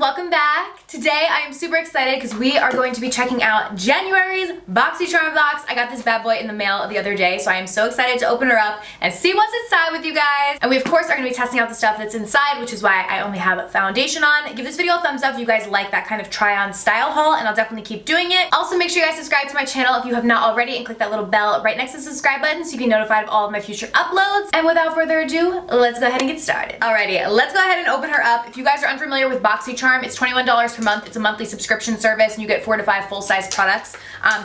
welcome back. Today I am super excited because we are going to be checking out January's Boxycharm box. I got this bad boy in the mail the other day, so I am so excited to open her up and see what's inside with you guys. And we of course are going to be testing out the stuff that's inside, which is why I only have foundation on. Give this video a thumbs up if you guys like that kind of try on style haul, and I'll definitely keep doing it. Also make sure you guys subscribe to my channel if you have not already and click that little bell right next to the subscribe button so you can be notified of all of my future uploads. And without further ado, let's go ahead and get started. Alrighty, let's go ahead and open her up. If you guys are unfamiliar with Boxycharm, it's $21 per month. It's a monthly subscription service and you get 4 to 5 full-size products.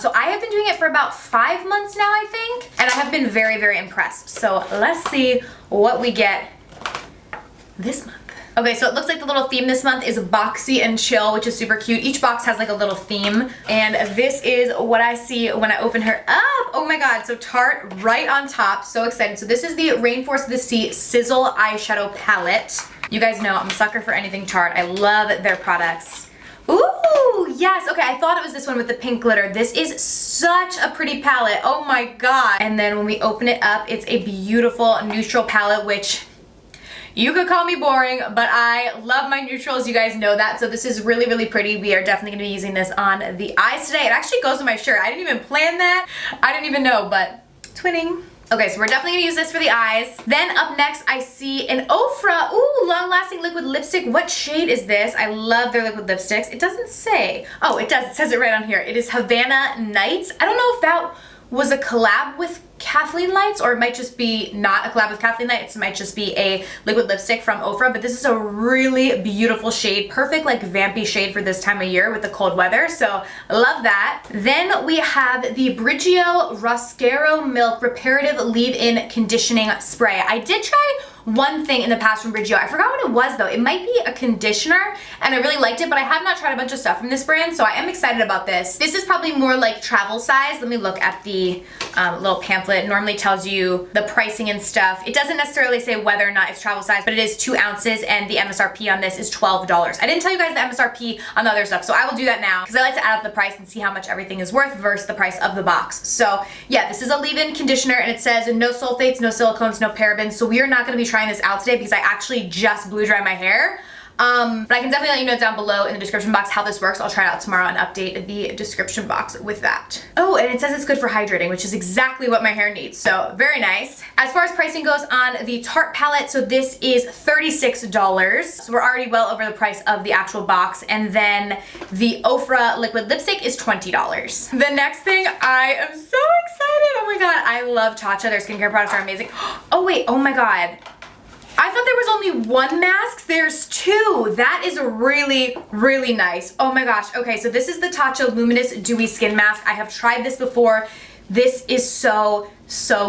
So I have been doing it for about 5 months now, I think, and I have been very, very impressed. So let's see what we get this month. Okay, so it looks like the little theme this month is boxy and chill, which is super cute. Each box has like a little theme, and this is what I see when I open her up. Oh my god, so Tarte right on top. So excited. So this is the Rainforest of the Sea Sizzle Eyeshadow Palette. You guys know I'm a sucker for anything Tarte. I love their products. Ooh, yes. Okay, I thought it was this one with the pink glitter. This is such a pretty palette. Oh my god. And then when we open it up, it's a beautiful neutral palette, which you could call me boring, but I love my neutrals. You guys know that. So this is really, really pretty. We are definitely going to be using this on the eyes today. It actually goes with my shirt. I didn't even plan that. I didn't even know, but twinning. Okay, so we're definitely gonna use this for the eyes. Then up next, I see an Ofra. Ooh, long-lasting liquid lipstick. What shade is this? I love their liquid lipsticks. It doesn't say. Oh, it does. It says it right on here. It is Havana Nights. I don't know if that was a collab with Kathleen Lights, or it might just be not a collab with Kathleen Lights. It might just be a liquid lipstick from Ofra, but this is a really beautiful shade. Perfect like vampy shade for this time of year with the cold weather, so love that. Then we have the Brigio Roscaro Milk Reparative Leave-In Conditioning Spray. I did try one thing in the past from Brigio. I forgot what it was though. It might be a conditioner, and I really liked it, but I have not tried a bunch of stuff from this brand, so I am excited about this. This is probably more like travel size. Let me look at the little pamphlet. It normally tells you the pricing and stuff. It doesn't necessarily say whether or not it's travel size, but it is 2 ounces, and the MSRP on this is $12. I didn't tell you guys the MSRP on the other stuff, so I will do that now because I like to add up the price and see how much everything is worth versus the price of the box. So yeah, this is a leave-in conditioner, and it says no sulfates, no silicones, no parabens. So we are not going to be trying this out today because I actually just blew dry my hair. But I can definitely let you know down below in the description box how this works. I'll try it out tomorrow and update the description box with that. Oh, and it says it's good for hydrating, which is exactly what my hair needs. So very nice. As far as pricing goes on the Tarte palette, so this is $36. So we're already well over the price of the actual box. And then the Ofra liquid lipstick is $20. The next thing, I am so excited. Oh my god, I love Tatcha. Their skincare products are amazing. Oh wait, oh my god. I thought there was only one mask. There's 2. That is really, really nice. Oh my gosh. Okay, so this is the Tatcha Luminous Dewy Skin Mask. I have tried this before. This is so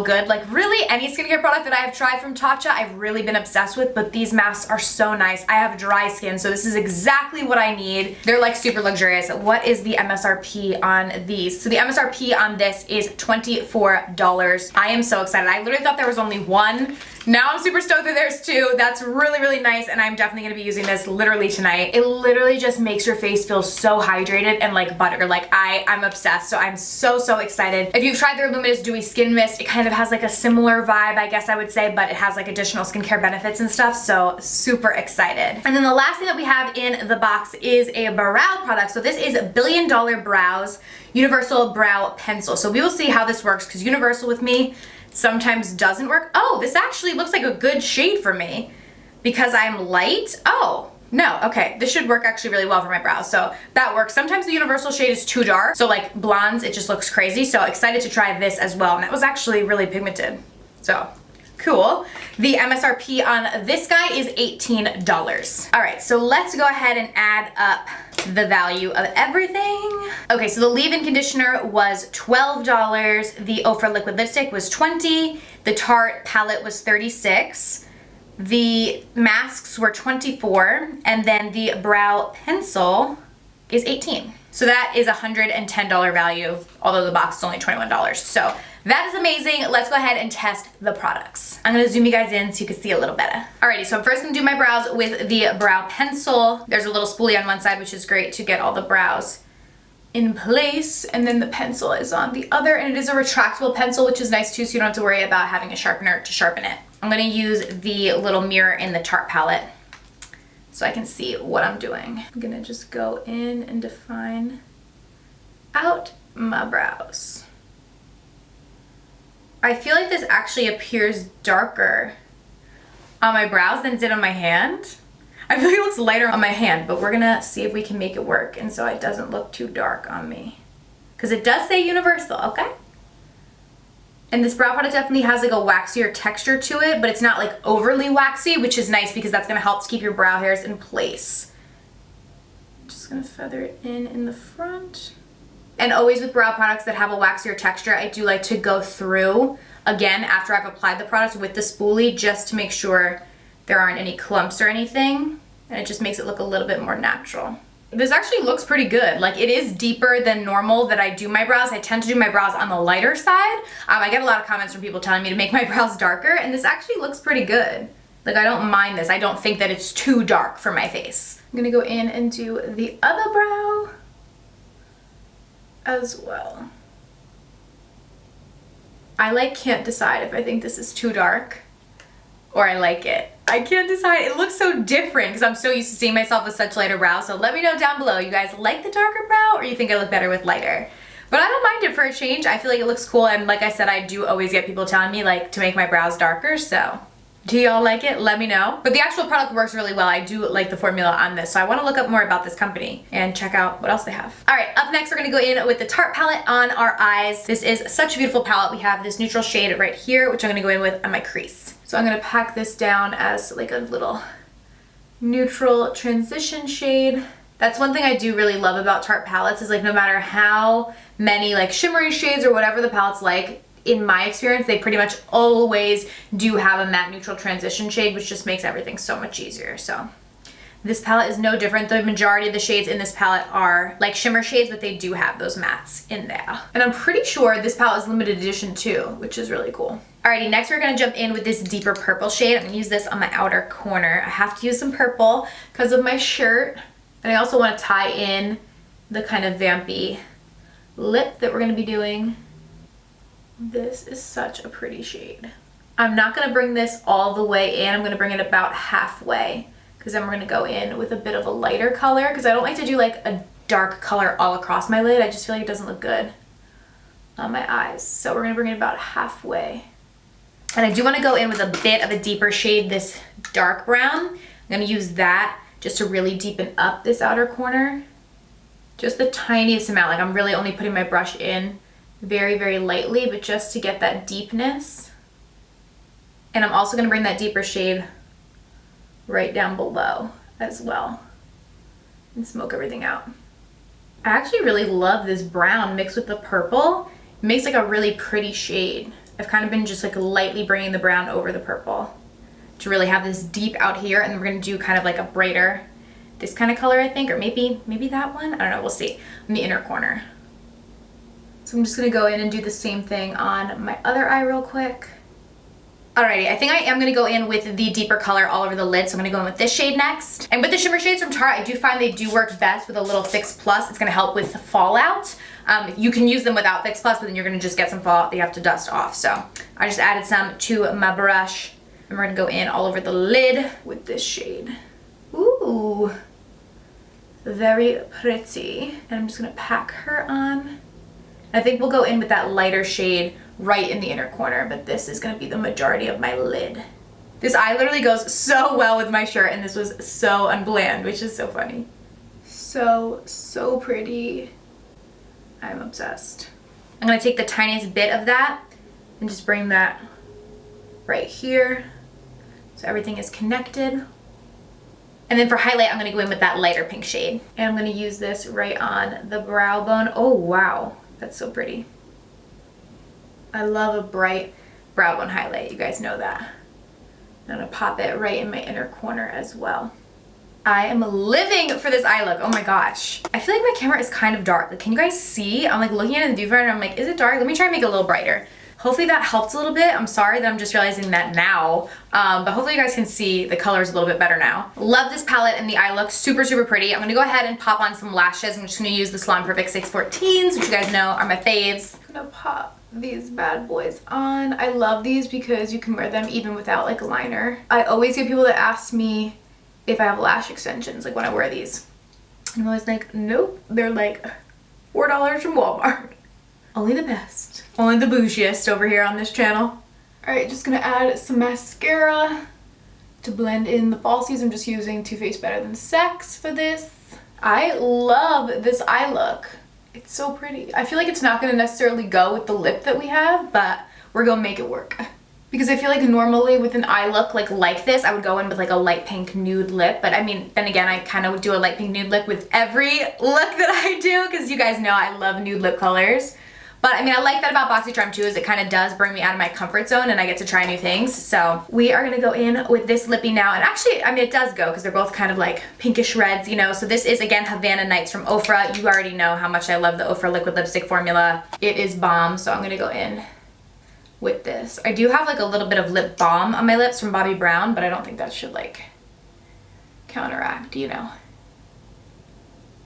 good. Like really any skincare product that I have tried from Tatcha I've really been obsessed with, but these masks are so nice. I have dry skin, so this is exactly what I need. They're like super luxurious. What is the MSRP on these? So the MSRP on this is $24. I am so excited. I literally thought there was only one. Now I'm super stoked that there's 2. That's really, really nice, and I'm definitely gonna be using this literally tonight. It literally just makes your face feel so hydrated and like butter. Like I'm obsessed, so I'm so excited. If you've tried their Luminous Dewy Skin Mist, it kind of has like a similar vibe, I guess I would say, but it has like additional skincare benefits and stuff, so super excited. And then the last thing that we have in the box is a brow product. So this is Billion Dollar Brows Universal Brow Pencil. So we will see how this works because Universal with me sometimes doesn't work. Oh, this actually looks like a good shade for me because I'm light. Oh, no, okay. This should work actually really well for my brows, so that works. Sometimes the universal shade is too dark, so like blondes, it just looks crazy, so excited to try this as well, and that was actually really pigmented, so cool. The MSRP on this guy is $18. All right, so let's go ahead and add up the value of everything. Okay, so the leave-in conditioner was $12. The Ofra liquid lipstick was $20. The Tarte palette was $36. The masks were $24, and then the brow pencil is $18. So that is a $110 value, although the box is only $21. So that is amazing. Let's go ahead and test the products. I'm gonna zoom you guys in so you can see a little better. Alrighty, so I'm first gonna do my brows with the brow pencil. There's a little spoolie on one side, which is great to get all the brows in place, and then the pencil is on the other, and it is a retractable pencil, which is nice too, so you don't have to worry about having a sharpener to sharpen it. I'm gonna use the little mirror in the Tarte palette. so I can see what I'm doing. I'm gonna just go in and define out my brows. I feel like this actually appears darker on my brows than it did on my hand. I feel like it looks lighter on my hand, but we're gonna see if we can make it work and so it doesn't look too dark on me. Because it does say universal, okay? And this brow product definitely has like a waxier texture to it, but it's not like overly waxy, which is nice because that's gonna help to keep your brow hairs in place. Just gonna feather it in the front. And always with brow products that have a waxier texture, I do like to go through again after I've applied the product with the spoolie just to make sure there aren't any clumps or anything. And it just makes it look a little bit more natural. This actually looks pretty good. Like, it is deeper than normal that I do my brows. I tend to do my brows on the lighter side. I get a lot of comments from people telling me to make my brows darker, and this actually looks pretty good. Like, I don't mind this. I don't think that it's too dark for my face. I'm gonna go in and do the other brow as well. I can't decide if I think this is too dark or I like it. I can't decide. It looks so different because I'm so used to seeing myself with such lighter brows. So let me know down below. You guys like the darker brow or you think I look better with lighter? But I don't mind it for a change. I feel like it looks cool. And like I said, I do always get people telling me like to make my brows darker. So do y'all like it? Let me know. But the actual product works really well. I do like the formula on this. So I want to look up more about this company and check out what else they have. All right, up next, we're going to go in with the Tarte palette on our eyes. This is such a beautiful palette. We have this neutral shade right here, which I'm going to go in with on my crease. So I'm going to pack this down as like a little neutral transition shade. That's one thing I do really love about Tarte palettes is like no matter how many like shimmery shades or whatever the palette's like, in my experience, they pretty much always do have a matte neutral transition shade, which just makes everything so much easier. So this palette is no different. The majority of the shades in this palette are like shimmer shades, but they do have those mattes in there. And I'm pretty sure this palette is limited edition too, which is really cool. Alrighty, next we're gonna jump in with this deeper purple shade. I'm gonna use this on my outer corner. I have to use some purple because of my shirt. And I also wanna tie in the kind of vampy lip that we're gonna be doing. This is such a pretty shade. I'm not gonna bring this all the way in. I'm gonna bring it about halfway because then we're gonna go in with a bit of a lighter color because I don't like to do like a dark color all across my lid. I just feel like it doesn't look good on my eyes. So we're gonna bring it about halfway. And I do wanna go in with a bit of a deeper shade, this dark brown. I'm gonna use that just to really deepen up this outer corner. Just the tiniest amount. Like I'm really only putting my brush in very, very lightly, but just to get that deepness. And I'm also gonna bring that deeper shade right down below as well and smoke everything out. I actually really love this brown mixed with the purple. It makes like a really pretty shade. I've kind of been just like lightly bringing the brown over the purple to really have this deep out here, and we're gonna do kind of like a brighter, this kind of color I think, or maybe that one, I don't know, we'll see, in the inner corner. So I'm just gonna go in and do the same thing on my other eye real quick. Alrighty, I think I am gonna go in with the deeper color all over the lid, so I'm gonna go in with this shade next. And with the shimmer shades from Tarte, I do find they do work best with a little Fix Plus. It's gonna help with fallout. You can use them without Fix Plus, but then you're gonna just get some fallout that you have to dust off. So I just added some to my brush, and we're gonna go in all over the lid with this shade. Ooh, very pretty. And I'm just gonna pack her on. I think we'll go in with that lighter shade right in the inner corner, but this is gonna be the majority of my lid. This eye literally goes so well with my shirt, and this was so unbland, which is so funny. So pretty. I'm obsessed. I'm gonna take the tiniest bit of that and just bring that right here so everything is connected. And then for highlight, I'm gonna go in with that lighter pink shade. And I'm gonna use this right on the brow bone. Oh wow, that's so pretty. I love a bright brow bone highlight, you guys know that. I'm gonna pop it right in my inner corner as well. I am living for this eye look, oh my gosh. I feel like my camera is kind of dark. Like, can you guys see? I'm like looking at it in the viewfinder and I'm like, is it dark? Let me try and make it a little brighter. Hopefully that helped a little bit. I'm sorry that I'm just realizing that now, but hopefully you guys can see the colors a little bit better now. Love this palette and the eye look, super pretty. I'm gonna go ahead and pop on some lashes. I'm just gonna use the Salon Perfect 614s, which you guys know are my faves. I'm gonna pop these bad boys on. I love these because you can wear them even without like a liner. I always get people that ask me if I have lash extensions, like when I wear these. And I'm always like, nope, they're like $4 from Walmart. Only the best. Only the bougiest over here on this channel. All right, just gonna add some mascara to blend in the falsies. I'm just using Too Faced Better Than Sex for this. I love this eye look. It's so pretty. I feel like it's not gonna necessarily go with the lip that we have, but we're gonna make it work. Because I feel like normally with an eye look like this, I would go in with like a light pink nude lip. But I mean, then again, I kind of would do a light pink nude lip with every look that I do, because you guys know I love nude lip colors. But I mean, I like that about Boxycharm too, is it kind of does bring me out of my comfort zone and I get to try new things. So we are gonna go in with this lippy now. And actually, I mean, it does go because they're both kind of like pinkish reds, you know. So this is, again, Havana Nights from Ofra. You already know how much I love the Ofra liquid lipstick formula. It is bomb, so I'm gonna go in with this. I do have like a little bit of lip balm on my lips from Bobbi Brown, but I don't think that should like counteract, you know.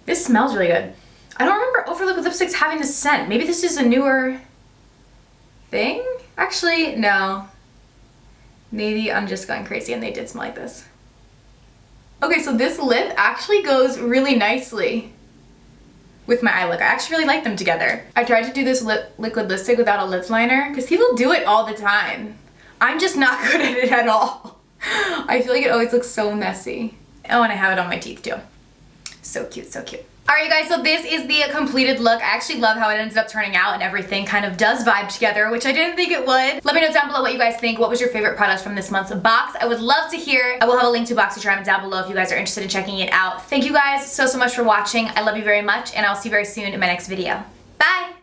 This smells really good. I don't remember Ofra liquid lipsticks having this scent. Maybe this is a newer thing? Actually, no. Maybe I'm just going crazy and they did smell like this. Okay, so this lip actually goes really nicely with my eye look. I actually really like them together. I tried to do this liquid lipstick without a lip liner because people do it all the time. I'm just not good at it at all. I feel like it always looks so messy. Oh, and I have it on my teeth too. So cute, so cute. Alright you guys, so this is the completed look. I actually love how it ended up turning out and everything kind of does vibe together, which I didn't think it would. Let me know down below what you guys think. What was your favorite product from this month's box? I would love to hear. I will have a link to Boxycharm down below if you guys are interested in checking it out. Thank you guys so much for watching. I love you very much, and I'll see you very soon in my next video. Bye!